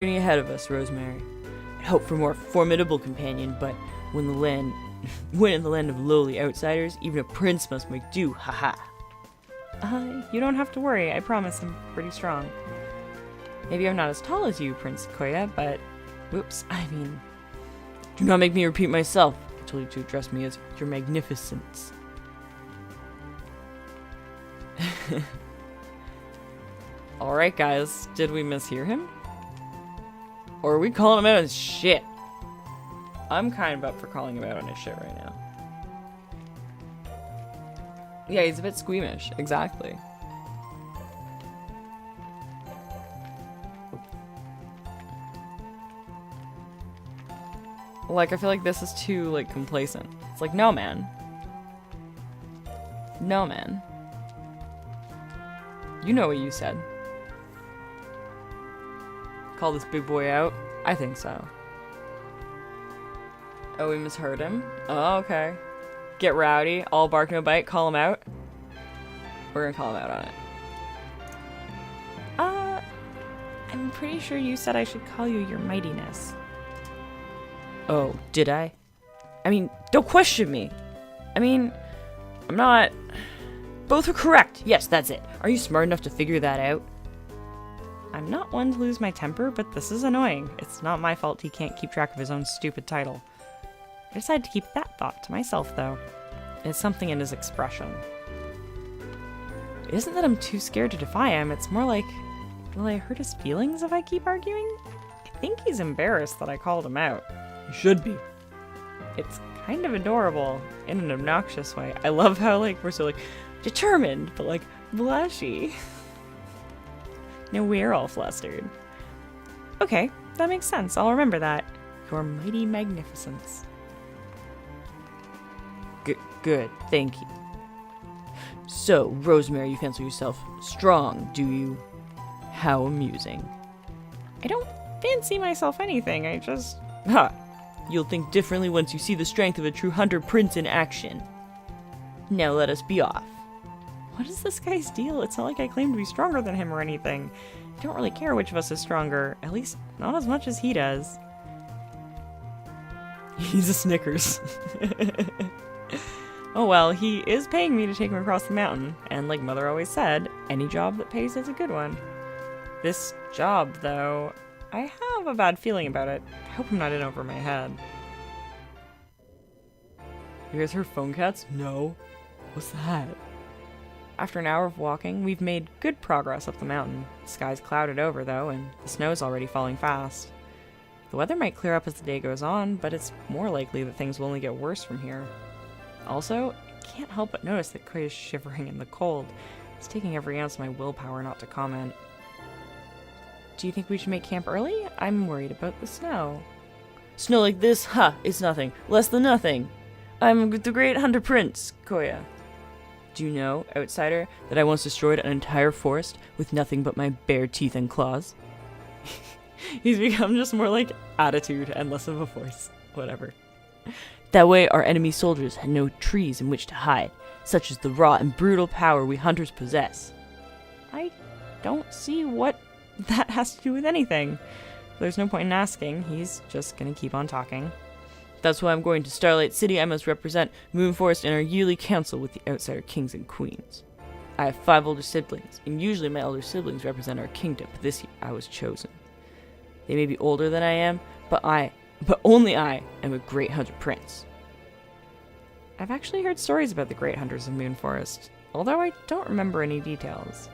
journey ahead of us, Rosemary. I'd hope for a more formidable companion, but when in the land of lowly outsiders, even a prince must make do, haha. You don't have to worry, I promise I'm pretty strong. Maybe I'm not as tall as you, Prince KUYA, but... Whoops, I mean... Do not make me repeat myself. I told you to address me as your magnificence. Alright guys, did we mishear him? Or are we calling him out on his shit? I'm kind of up for calling him out on his shit right now. Yeah, he's a bit squeamish, exactly. Like, I feel like this is too, like, complacent. It's like, no, man. No, man. You know what you said. Call this big boy out? I think so. Oh, we misheard him? Oh, okay. Get rowdy, all bark no bite, call him out? We're gonna call him out on it. I'm pretty sure you said I should call you your mightiness. Oh, did I? I mean, don't question me. I mean, I'm not... Both are correct. Yes, that's it. Are you smart enough to figure that out? I'm not one to lose my temper, but this is annoying. It's not my fault he can't keep track of his own stupid title. I decided to keep that thought to myself, though. It's something in his expression. It isn't that I'm too scared to defy him, it's more like, will I hurt his feelings if I keep arguing? I think he's embarrassed that I called him out. You should be. It's kind of adorable, in an obnoxious way. I love how, like, we're so, like, determined, but, like, blushy. No, we're all flustered. Okay, that makes sense. I'll remember that. Your mighty magnificence. Good, thank you. So, Rosemary, you fancy yourself strong, do you? How amusing. I don't fancy myself anything, I just... Ha! You'll think differently once you see the strength of a true hunter prince in action. Now let us be off. What is this guy's deal? It's not like I claim to be stronger than him or anything. I don't really care which of us is stronger. At least, not as much as he does. He's a Snickers. Oh well, he is paying me to take him across the mountain, and like Mother always said, any job that pays is a good one. This job, though, I have a bad feeling about it. I hope I'm not in over my head. You guys heard phone cats? No. What's that? After an hour of walking, we've made good progress up the mountain. The sky's clouded over, though, and the snow's already falling fast. The weather might clear up as the day goes on, but it's more likely that things will only get worse from here. Also, I can't help but notice that KUYA is shivering in the cold. It's taking every ounce of my willpower not to comment. Do you think we should make camp early? I'm worried about the snow. Snow like this? Ha! It's nothing. Less than nothing. I'm the great hunter prince, KUYA. Do you know, outsider, that I once destroyed an entire forest with nothing but my bare teeth and claws? He's become just more like attitude and less of a voice. Whatever. That way our enemy soldiers had no trees in which to hide, such is the raw and brutal power we hunters possess. I don't see what that has to do with anything. There's no point in asking, he's just gonna keep on talking. That's why I'm going to Starlight City. I must represent Moonforest in our yearly council with the outsider kings and queens. I have 5 older siblings, and usually my elder siblings represent our kingdom, but this year I was chosen. They may be older than I am, but only I am a great hunter prince. I've actually heard stories about the great hunters of Moonforest, although I don't remember any details.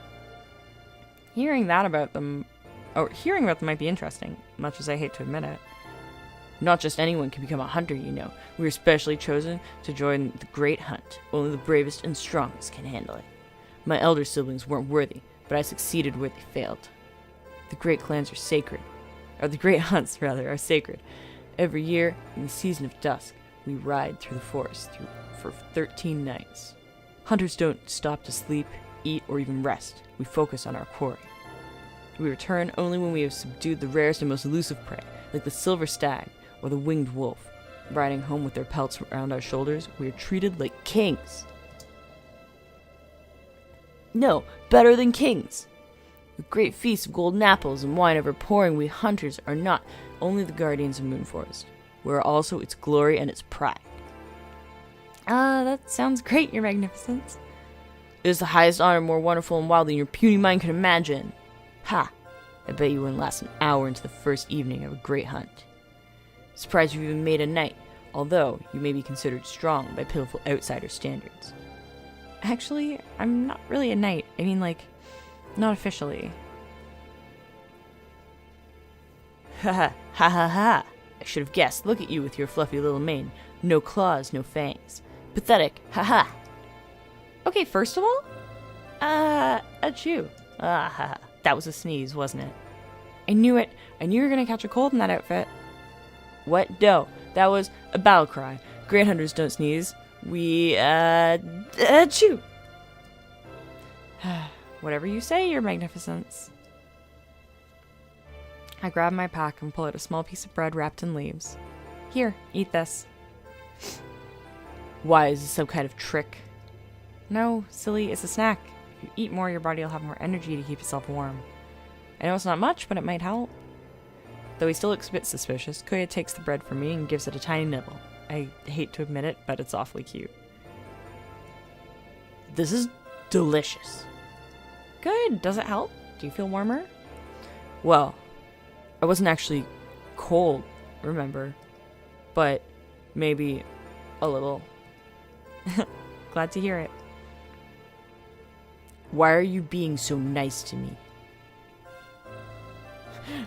Hearing about them might be interesting, much as I hate to admit it. Not just anyone can become a hunter, you know. We were specially chosen to join the great hunt. Only the bravest and strongest can handle it. My elder siblings weren't worthy, but I succeeded where they failed. The great clans are sacred. Or the great hunts, rather, are sacred. Every year, in the season of dusk, we ride through the forest for 13 nights. Hunters don't stop to sleep, eat, or even rest. We focus on our quarry. We return only when we have subdued the rarest and most elusive prey, like the silver stag or the winged wolf. Riding home with their pelts around our shoulders, we are treated like kings. No, better than kings. The great feast of golden apples and wine overpouring, we hunters are not only the guardians of Moon Forest. We are also its glory and its pride. That sounds great, Your Magnificence. It is the highest honor, more wonderful and wild than your puny mind can imagine. Ha! I bet you wouldn't last an hour into the first evening of a great hunt. Surprised you've even made a knight, although you may be considered strong by pitiful outsider standards. Actually, I'm not really a knight. I mean, like, not officially. Ha ha ha ha ha! I should have guessed. Look at you with your fluffy little mane. No claws, no fangs. Pathetic. Ha ha! Okay, first of all, achoo. Ah ha ha. That was a sneeze, wasn't it? I knew it. I knew you were gonna catch a cold in that outfit. What? No, that was a battle cry. Great hunters don't sneeze. We, achoo! Whatever you say, Your Magnificence. I grab my pack and pull out a small piece of bread wrapped in leaves. Here, eat this. Why, is this some kind of trick? No, silly, it's a snack. If you eat more, your body will have more energy to keep itself warm. I know it's not much, but it might help. Though he still looks a bit suspicious, KUYA takes the bread from me and gives it a tiny nibble. I hate to admit it, but it's awfully cute. This is delicious. Good. Does it help? Do you feel warmer? Well, I wasn't actually cold, remember? But maybe a little. Glad to hear it. Why are you being so nice to me?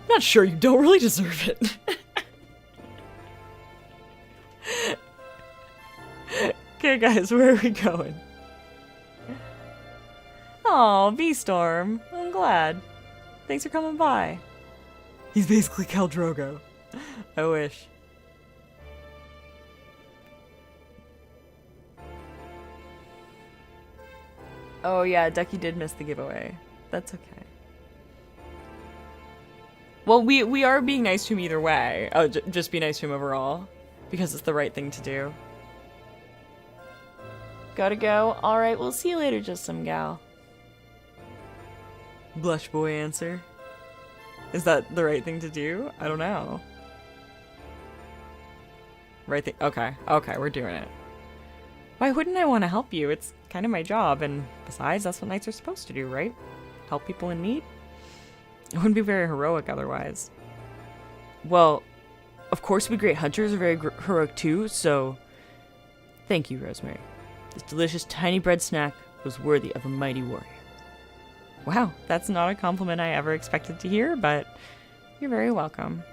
Not sure, you don't really deserve it. Okay, guys, where are we going? Oh, B-Storm. I'm glad. Thanks for coming by. He's basically Khal Drogo. I wish. Oh yeah, Ducky did miss the giveaway. That's okay. Well, we are being nice to him either way. Oh, just be nice to him overall. Because it's the right thing to do. Gotta go. Alright, we'll see you later, just some gal. Blush boy answer. Is that the right thing to do? I don't know. Right thing. Okay, we're doing it. Why wouldn't I want to help you? It's kind of my job, and besides, that's what knights are supposed to do, right? Help people in need? It wouldn't be very heroic otherwise. Well, of course we great hunters are very heroic too, so thank you, Rosemary. This delicious tiny bread snack was worthy of a mighty warrior. Wow, that's not a compliment I ever expected to hear, but you're very welcome.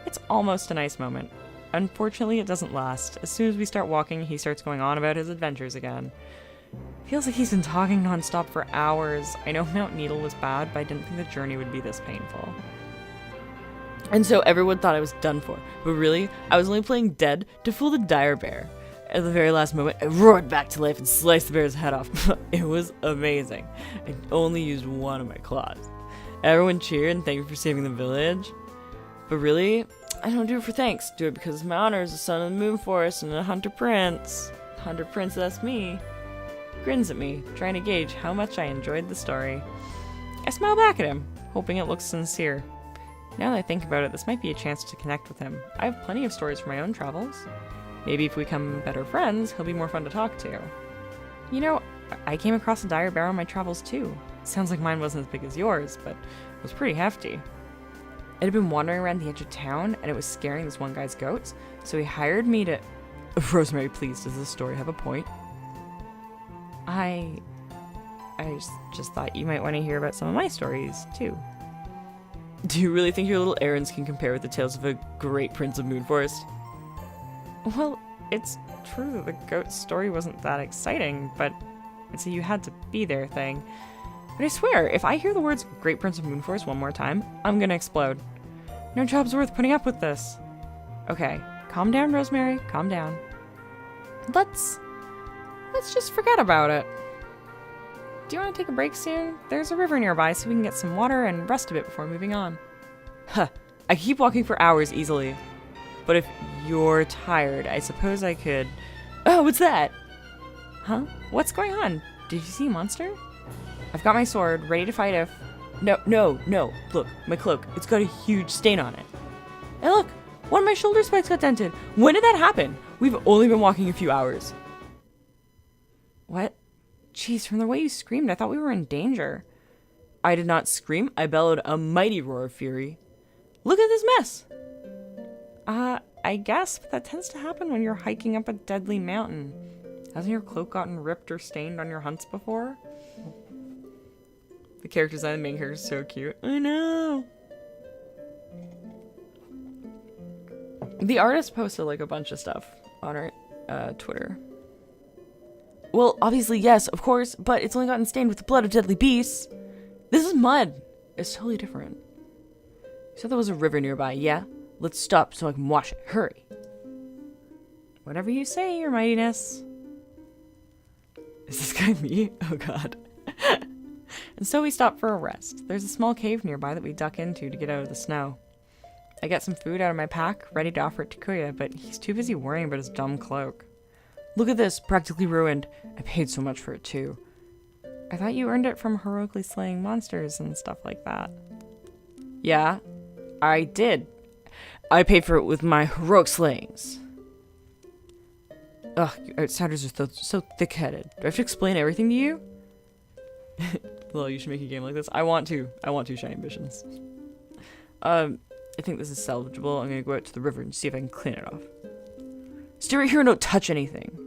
It's almost a nice moment. Unfortunately, it doesn't last. As soon as we start walking, he starts going on about his adventures again. Feels like he's been talking non-stop for hours. I know Mount Needle was bad, but I didn't think the journey would be this painful. And so everyone thought I was done for, but really, I was only playing dead to fool the dire bear. At the very last moment, I roared back to life and sliced the bear's head off. It was amazing. I only used one of my claws. Everyone cheered and thanked me for saving the village. But really, I don't do it for thanks. Do it because my honor is the son of the Moon Forest and a hunter prince. Hunter prince, that's me. Grins at me, trying to gauge how much I enjoyed the story. I smile back at him, hoping it looks sincere. Now that I think about it, this might be a chance to connect with him. I have plenty of stories from my own travels. Maybe if we become better friends, he'll be more fun to talk to. You know, I came across a dire bear on my travels too. Sounds like mine wasn't as big as yours, but it was pretty hefty. It had been wandering around the edge of town, and it was scaring this one guy's goats, so he hired me to... Rosemary, please, does this story have a point? I just thought you might want to hear about some of my stories, too. Do you really think your little errands can compare with the tales of a great prince of Moon Forest? Well, it's true that the goat's story wasn't that exciting, but it's a you had to be there thing. But I swear, if I hear the words Great Prince of Moon Forest one more time, I'm gonna explode. No job's worth putting up with this. Okay, calm down, Rosemary, calm down. Let's just forget about it. Do you want to take a break soon? There's a river nearby so we can get some water and rest a bit before moving on. Huh, I keep walking for hours easily. But if you're tired, I suppose I could... Oh, what's that? Huh? What's going on? Did you see a monster? I've got my sword, ready to fight if... No. Look, my cloak. It's got a huge stain on it. And look, one of my shoulder spikes got dented. When did that happen? We've only been walking a few hours. What? Jeez, from the way you screamed, I thought we were in danger. I did not scream. I bellowed a mighty roar of fury. Look at this mess. I guess, but that tends to happen when you're hiking up a deadly mountain. Hasn't your cloak gotten ripped or stained on your hunts before? The character design of the main character is so cute. I know. The artist posted like a bunch of stuff on her Twitter. Well, obviously, yes, of course, but it's only gotten stained with the blood of deadly beasts. This is mud. It's totally different. You said there was a river nearby, yeah? Let's stop so I can wash it. Hurry. Whatever you say, your mightiness. Is this guy me? Oh god. And so we stop for a rest. There's a small cave nearby that we duck into to get out of the snow. I get some food out of my pack, ready to offer it to KUYA, but he's too busy worrying about his dumb cloak. Look at this, practically ruined. I paid so much for it too. I thought you earned it from heroically slaying monsters and stuff like that. Yeah, I did. I paid for it with my heroic slayings. Ugh, you outsiders are so thick-headed. Do I have to explain everything to you? Well, you should make a game like this. I want to, Shiny Ambitions. I think this is salvageable. I'm gonna go out to the river and see if I can clean it off. Stay right here and don't touch anything.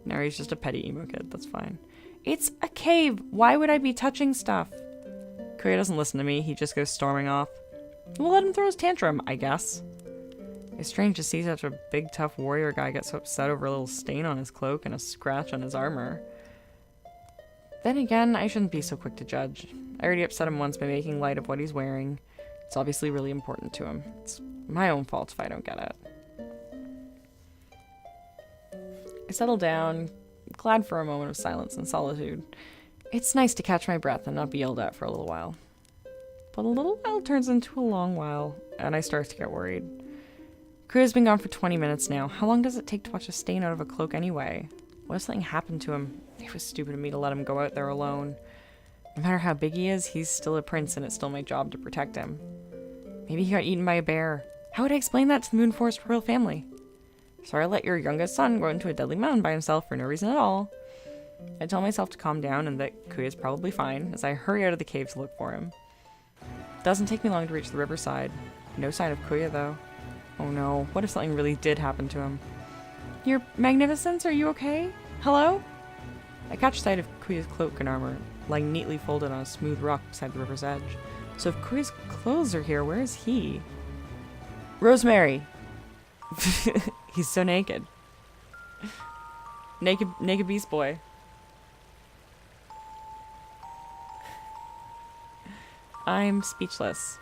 No, he's just a petty emo kid. That's fine. It's a cave. Why would I be touching stuff? KUYA doesn't listen to me. He just goes storming off. We'll let him throw his tantrum, I guess. It's strange to see such a big, tough warrior guy get so upset over a little stain on his cloak and a scratch on his armor. Then again, I shouldn't be so quick to judge. I already upset him once by making light of what he's wearing. It's obviously really important to him. It's my own fault if I don't get it. I settle down, glad for a moment of silence and solitude. It's nice to catch my breath and not be yelled at for a little while. But a little while turns into a long while, and I start to get worried. KUYA's been gone for 20 minutes now. How long does it take to wash a stain out of a cloak anyway? What if something happened to him? It was stupid of me to let him go out there alone. No matter how big he is, he's still a prince and it's still my job to protect him. Maybe he got eaten by a bear. How would I explain that to the Moonforest royal family? Sorry I let your youngest son go into a deadly mountain by himself for no reason at all. I tell myself to calm down and that KUYA's probably fine as I hurry out of the cave to look for him. It doesn't take me long to reach the riverside. No sign of KUYA though. Oh no, what if something really did happen to him? Your Magnificence, are you okay? Hello? I catch sight of KUYA's cloak and armor, lying neatly folded on a smooth rock beside the river's edge. So if KUYA's clothes are here, where is he? Rosemary! He's so naked. Naked beast boy. I'm speechless.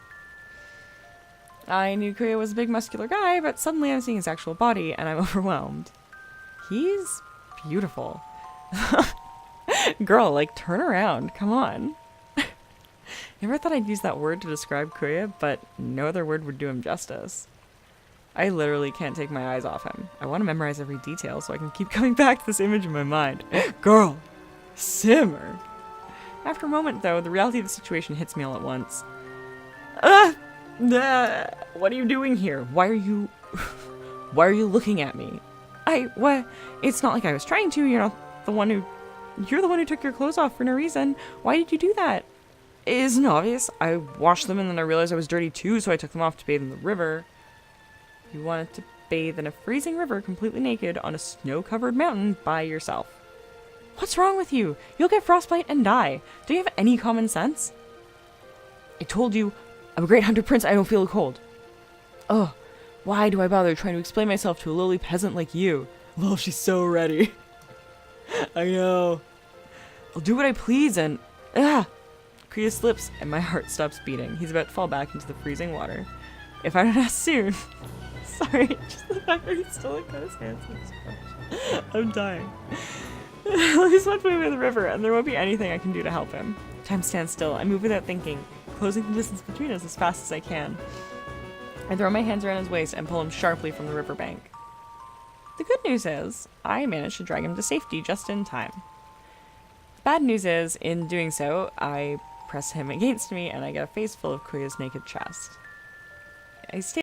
I knew KUYA was a big muscular guy, but suddenly I'm seeing his actual body and I'm overwhelmed. He's beautiful. Girl, like, turn around. Come on. Never thought I'd use that word to describe KUYA, but no other word would do him justice. I literally can't take my eyes off him. I want to memorize every detail so I can keep coming back to this image in my mind. Girl, simmer. After a moment, though, the reality of the situation hits me all at once. What are you doing here? Why are you looking at me? What? It's not like I was trying to. You're the one who took your clothes off for no reason. Why did you do that? It isn't obvious. I washed them and then I realized I was dirty too, so I took them off to bathe in the river. You wanted to bathe in a freezing river completely naked on a snow-covered mountain by yourself. What's wrong with you? You'll get frostbite and die. Do you have any common sense? I told you, I'm a great hunter prince, I don't feel cold. Ugh, why do I bother trying to explain myself to a lowly peasant like you? Well, she's so ready. I know. I'll do what I please and... KUYA slips and my heart stops beating. He's about to fall back into the freezing water. If I don't ask soon... Sorry, just the fact that he's still got his hands in his crotch. I'm dying. He's swept away by the river and there won't be anything I can do to help him. Time stands still. I move without thinking, closing the distance between us as fast as I can. I throw my hands around his waist and pull him sharply from the riverbank. The good news is, I managed to drag him to safety just in time. The bad news is, in doing so, I press him against me, and I get a face full of KUYA's naked chest. I stay